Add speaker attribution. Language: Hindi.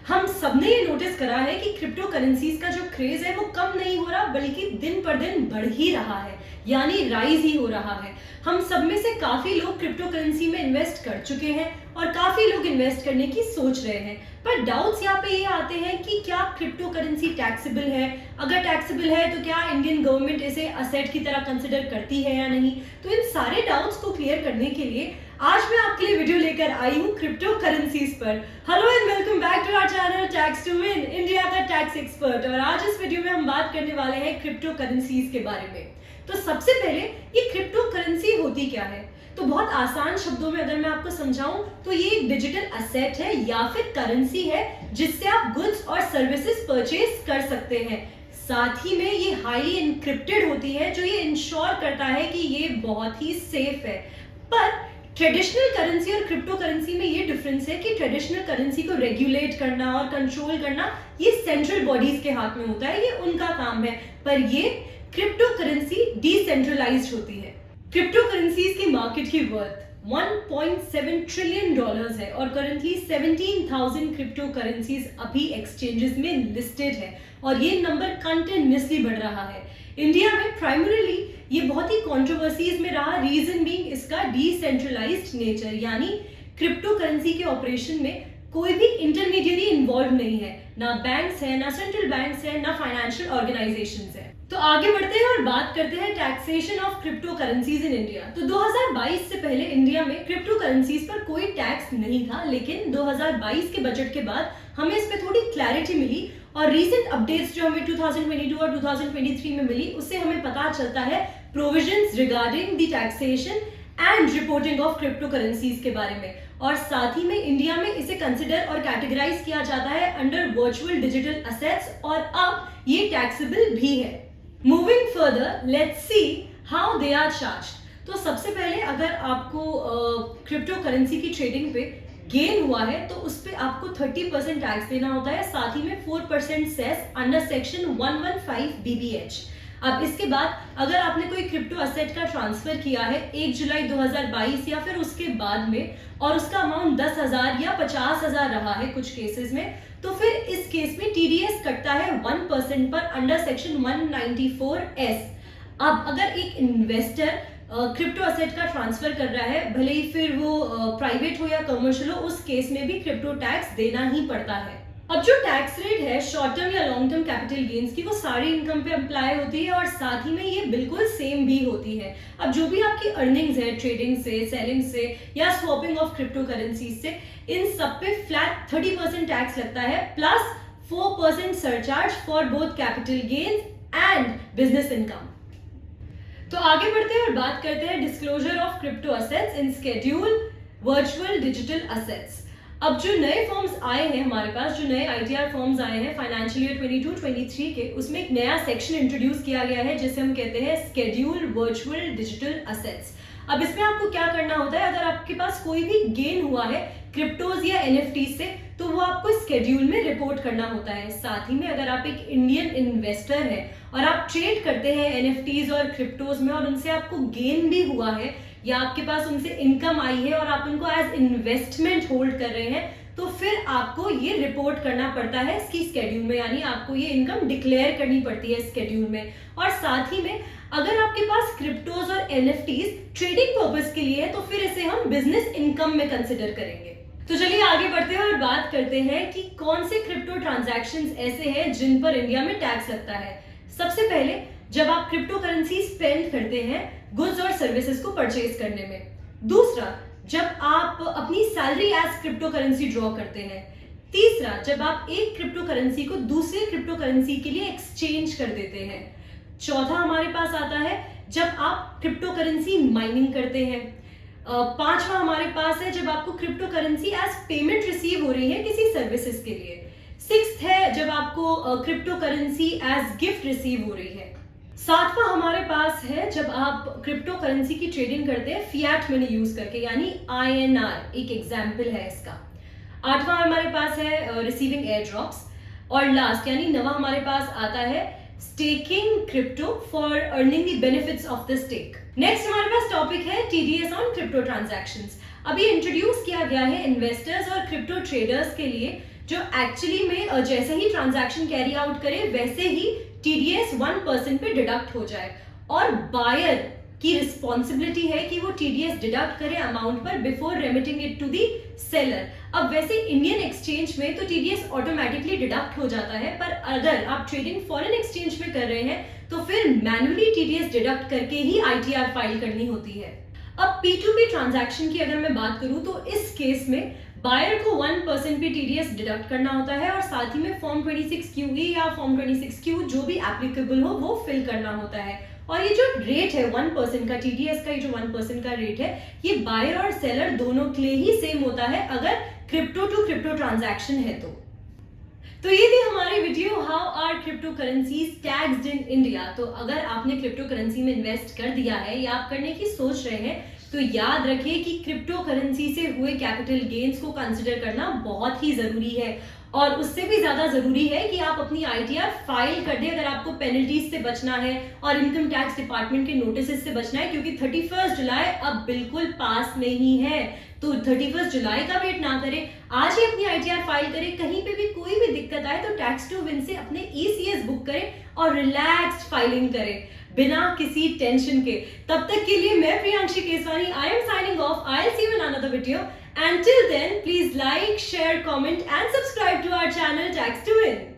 Speaker 1: हम सबने ये नोटिस करा है कि क्रिप्टो करेंसीज का जो क्रेज है वो कम नहीं हो रहा बल्कि दिन पर दिन बढ़ ही रहा है, यानी राइज ही हो रहा है। हम सब में से काफी लोग क्रिप्टो करेंसी में इन्वेस्ट कर चुके हैं और काफी लोग इन्वेस्ट करने की सोच रहे हैं। पर डाउट्स यहाँ पे ये आते हैं कि क्या क्रिप्टो करेंसी टैक्सेबल है? अगर टैक्सेबल है तो क्या इंडियन गवर्नमेंट इसे असेट की तरह कंसिडर करती है या नहीं? तो इन सारे डाउट्स को क्लियर करने के लिए आज मैं आपके लिए वीडियो लेकर आई हूँ क्रिप्टो करेंसीज पर। Hello and welcome back to our channel tax to win, India का टैक्स एक्सपर्ट। और आज इस वीडियो में हम बात करने वाले हैं क्रिप्टो करेंसीज के बारे में। तो सबसे पहले ये क्रिप्टो करेंसी होती क्या है? तो बहुत आसान शब्दों में अगर मैं आपको समझाऊं तो ये एक डिजिटल असेट है या फिर करेंसी है जिससे आप गुड्स और सर्विसेज परचेज कर सकते हैं। साथ ही में ये हाईली एन्क्रिप्टेड होती है जो ये इंश्योर करता है कि ये बहुत ही सेफ है। पर ट्रेडिशनल करेंसी और क्रिप्टो करेंसी में ये डिफरेंस है कि ट्रेडिशनल करेंसी को रेगुलेट करना और कंट्रोल करना ये सेंट्रल बॉडीज के हाथ में होता है, ये उनका काम है। पर ये क्रिप्टो करेंसी डिसेंट्रलाइज्ड होती है। क्रिप्टो करेंसीज की मार्केट की वर्थ $1.7 ट्रिलियन है और करंटली 17,000 क्रिप्टो करेंसीज अभी एक्सचेंजेस में लिस्टेड है और ये नंबर कंटिन्यूअसली बढ़ रहा है। इंडिया में प्राइमरीली ये बहुत ही कंट्रोवर्सीज में रहा, रीजन बीइंग इसका डिसेंट्रलाइज्ड नेचर, यानी क्रिप्टो करेंसी के ऑपरेशन में कोई भी इंटरमीडियरी इन्वॉल्व नहीं है, ना बैंक्स है, ना सेंट्रल बैंक्स है, ना फाइनेंशियल ऑर्गेनाइजेशंस है। तो आगे बढ़ते हैं और बात करते हैं taxation of crypto currencies in India. तो 2022 से पहले इंडिया में क्रिप्टो करेंसीज पर कोई टैक्स नहीं था, लेकिन 2022 के बजट के बाद हमें इस पे थोड़ी क्लैरिटी मिली और रीसेंट अपडेट्स जो हमें 2022 और 2023 में मिली उससे हमें पता चलता है provisions regarding the taxation and reporting of crypto currencies के बारे में। और साथ ही में इंडिया में इसे कंसिडर और कैटेगराइज किया जाता है अंडर वर्चुअल डिजिटल असेट्स और अब ये टैक्सेबल भी है। Moving further, let's see how they are charged. तो सबसे पहले अगर आपको क्रिप्टो करेंसी की ट्रेडिंग पे गेन हुआ है तो उस पे आपको 30% टैक्स देना होता है, साथ ही में 4% सेस अंडर सेक्शन 115 BBH। अब इसके बाद अगर आपने कोई क्रिप्टो असेट का ट्रांसफर किया है 1 जुलाई 2022 या फिर उसके बाद में और उसका अमाउंट 10,000 या 50,000 रहा है कुछ केसेस में, तो फिर इस केस में TDS कटता है 1% पर अंडर सेक्शन 194S। अब अगर एक इन्वेस्टर क्रिप्टो असेट का ट्रांसफर कर रहा है, भले ही फिर वो प्राइवेट हो या कमर्शियल हो, उस केस में भी क्रिप्टो टैक्स देना ही पड़ता है। अब जो टैक्स रेट है शॉर्ट टर्म या लॉन्ग टर्म कैपिटल गेन्स की वो सारी इनकम पे अप्लाई होती है और साथ ही में ये बिल्कुल सेम भी होती है। अब जो भी आपकी अर्निंग्स है ट्रेडिंग से, सेलिंग से या स्वैपिंग ऑफ क्रिप्टो करेंसीज से, इन सब पे फ्लैट 30% टैक्स लगता है plus 4% surcharge for both capital gains and business income. तो आगे बढ़ते हैं और बात करते हैं disclosure of crypto assets in schedule virtual digital assets. अब जो नए फॉर्म्स आए हैं हमारे पास, जो नए ITR फॉर्म्स आए हैं फाइनेंशियल ईयर 22-23 के, उसमें एक नया सेक्शन इंट्रोड्यूस किया गया है जिसे हम कहते हैं स्केड्यूल वर्चुअल डिजिटल असेट्स। अब इसमें आपको क्या करना होता है, अगर आपके पास कोई भी गेन हुआ है क्रिप्टोज या NFT से तो वो आपको स्केड्यूल में रिपोर्ट करना होता है। साथ ही में अगर आप एक इंडियन इन्वेस्टर है और आप ट्रेड करते हैं NFTs और क्रिप्टोज में और उनसे आपको गेन भी हुआ है या आपके पास उनसे इनकम आई है और आप उनको एज इन्वेस्टमेंट होल्ड कर रहे हैं, तो फिर आपको ये रिपोर्ट करना पड़ता है इसकी स्केड्यूल में, यानी आपको ये इनकम डिक्लेयर करनी पड़ती है स्केड्यूल में। और साथ ही में अगर आपके पास क्रिप्टोज और NFTs ट्रेडिंग पर्पस के लिए है तो फिर इसे हम बिजनेस इनकम में कंसिडर करेंगे। तो चलिए आगे बढ़ते हैं और बात करते हैं कि कौन से क्रिप्टो ट्रांजैक्शंस ऐसे हैं जिन पर इंडिया में टैक्स लगता है। सबसे पहले जब आप क्रिप्टो करेंसी स्पेंड करते हैं गुड्स और सर्विसेज को परचेज करने में। दूसरा, जब आप अपनी salary as crypto currency draw करते हैं। तीसरा, जब आप एक क्रिप्टो करेंसी को दूसरे क्रिप्टो करेंसी के लिए एक्सचेंज कर देते हैं। चौथा हमारे पास आता है जब आप क्रिप्टो करेंसी माइनिंग करते हैं। पांचवा हमारे पास है जब आपको crypto currency as payment receive हो रही है किसी सर्विसेज के लिए। सिक्स्थ है जब आपको crypto currency as gift receive हो रही है। सातवां हमारे पास है जब आप क्रिप्टो करेंसी की ट्रेडिंग करते हैं फिएट मनी यूज करके, यानी INR एक एग्जाम्पल है इसका। आठवां हमारे पास है रिसीविंग एयर ड्रॉप्स और लास्ट यानी नवा हमारे पास आता है staking crypto for earning the benefits of the stake. Next हमारे पास टॉपिक है TDS ऑन क्रिप्टो ट्रांजैक्शंस। अभी इंट्रोड्यूस किया गया है इन्वेस्टर्स और क्रिप्टो ट्रेडर्स के लिए जो एक्चुअली में जैसे ही ट्रांजैक्शन कैरी आउट करे वैसे ही टीडीएस 1% पे डिडक्ट हो जाए, और बायर की रिस्पॉन्सिबिलिटी है कि वो टीडीएस डिडक्ट करे अमाउंट पर before remitting it to the seller. अब वैसे इंडियन एक्सचेंज में तो टीडीएस ऑटोमेटिकली डिडक्ट हो जाता है, पर अगर आप ट्रेडिंग फॉरेन एक्सचेंज में कर रहे हैं तो फिर मैन्युअली टीडीएस डिडक्ट करके ही आईटीआर फाइल करनी होती है। अब P2P ट्रांजैक्शन की अगर मैं बात करूं तो इस केस में बायर को 1% पे टीडीएस डिडक्ट करना होता है, और साथ ही में फॉर्म 26QE या फॉर्म 26Q जो भी एप्लीकेबल हो वो फिल करना होता है। और ये जो रेट है 1% का, टीडीएस का ये जो 1% का रेट है, ये बायर और सेलर दोनों के लिए ही सेम होता है अगर क्रिप्टो टू क्रिप्टो ट्रांजैक्शन है तो ये थी हमारी video, how are crypto currencies taxed in India. तो अगर आपने क्रिप्टो करेंसी में इन्वेस्ट कर दिया है या आप करने की सोच रहे हैं तो याद रखिए कि क्रिप्टो करेंसी से हुए कैपिटल गेन्स को कंसिडर करना बहुत ही जरूरी है, और उससे भी ज्यादा जरूरी है कि आप अपनी आईटीआर फाइल कर दें अगर आपको पेनल्टीज से बचना है और इनकम टैक्स डिपार्टमेंट के नोटिस से बचना है, क्योंकि 31 जुलाई अब बिल्कुल पास नहीं है। तो 31 जुलाई का वेट ना करें, आज ही अपनी आईटीआर फाइल करें। कहीं पे भी कोई भी दिक्कत आए तो टैक्स टू विन से अपने ईसीएस बुक करें और रिलैक्स्ड फाइलिंग करें बिना किसी टेंशन के। तब तक के लिए मैं Priyanshi Keswani, I am signing off. I will see you in another video, and till then please like, share, comment and subscribe to our channel Tax to Win.